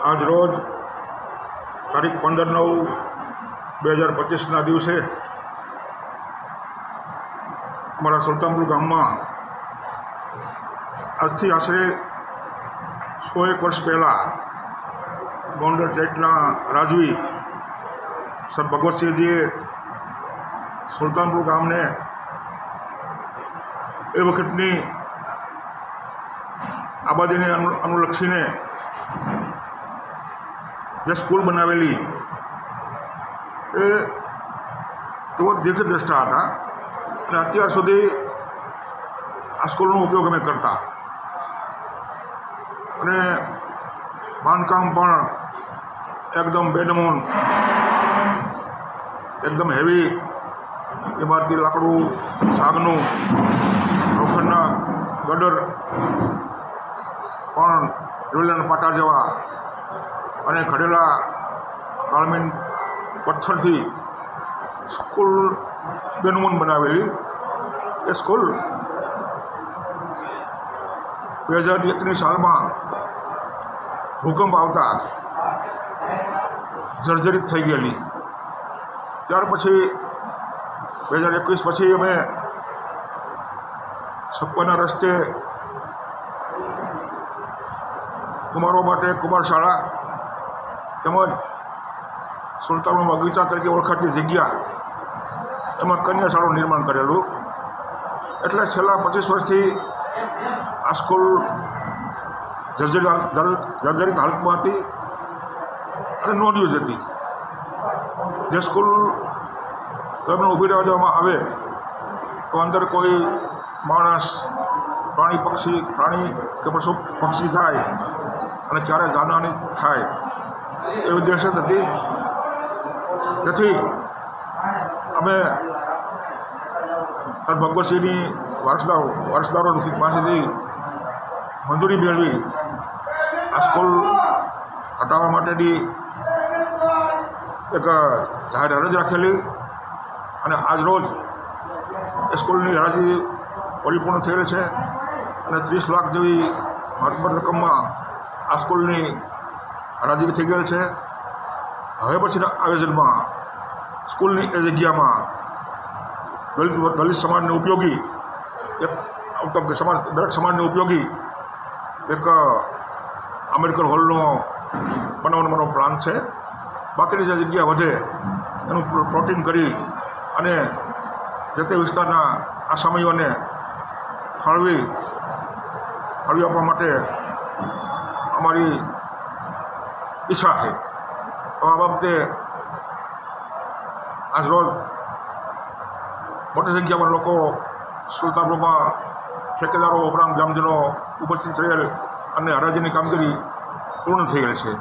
આજ રોજ તારીખ 15/9/2025ના દિવસે અમારા સુલતાનપુર ગામમાં આજથી આશરે 101 વર્ષ પહેલાં ગોંડલ ટેટના રાજવી સર ભગવતસિંહજીએ સુલતાનપુર ગામને એ વખતની આબાદીને અનુલક્ષીને જે સ્કૂલ બનાવેલી એ તેઓ દીર્ઘદ્રષ્ટા હતા અને અત્યાર સુધી આ સ્કૂલનો ઉપયોગ અમે કરતા અને બાંધકામ પણ એકદમ બેનમૂન એકદમ હેવી ઇમારતી લાકડું સાગનું લોખંડના ગટર પણ રેલવેના પાટા જેવા અને ઘડેલા કાળમીન પથ્થરથી સ્કૂલ બેનમૂન બનાવેલી એ સ્કૂલ 2001ની સાલમાં ભૂકંપ આવતા જર્જરિત થઈ ગયેલી. ત્યાર પછી 2021 પછી અમે સપના રસ્તે કુમારો માટે કુમાર શાળા તેમજ સુલતાનપુર બગીચા તરીકે ઓળખાતી જગ્યા એમાં કન્યા શાળાનું નિર્માણ કરેલું. એટલે છેલ્લા 25 વર્ષથી આ સ્કૂલ જર્જરિત હાલતમાં હતી અને નોંધ્યું જ હતી. જે સ્કૂલ એમને ઊભી રહેવા દેવામાં આવે તો અંદર કોઈ માણસ પ્રાણી કે પશુ પક્ષી થાય અને ક્યારે જાનહાની થાય એવી દહેશત હતી. તેથી અમે ભગવતસિંહની વારસદારો પાસેથી મંજૂરી મેળવી આ સ્કૂલ હટાવવા માટેની એક જાહેર અરજ રાખેલી અને આજ રોજ એ સ્કૂલની હરાજી પરિપૂર્ણ થયેલ છે અને 30 લાખ જેવી મહત્તમ રકમમાં આ સ્કૂલની હરાજી થઈ ગયેલ છે. હવે પછીના આયોજનમાં સ્કૂલની એ જગ્યામાં દલિત સમાજને ઉપયોગી દરેક સમાજને ઉપયોગી એક આંબેડકર હોલનો બનાવવાનો મારો પ્લાન છે. બાકીની જે જગ્યા વધે એનું પ્લોટિંગ કરી અને જે તે વિસ્તારના આસામીઓને ફાળવી આપવા માટે અમારી ઈચ્છા છે. આ બાબતે આજ રોજ મોટી સંખ્યામાં લોકો સુલતાનપુરમાં ઠેકેદારો ઉપરાંત ગ્રામજનો ઉપસ્થિત રહેલ અને હરાજીની કામગીરી પૂર્ણ થઈ ગઈ છે.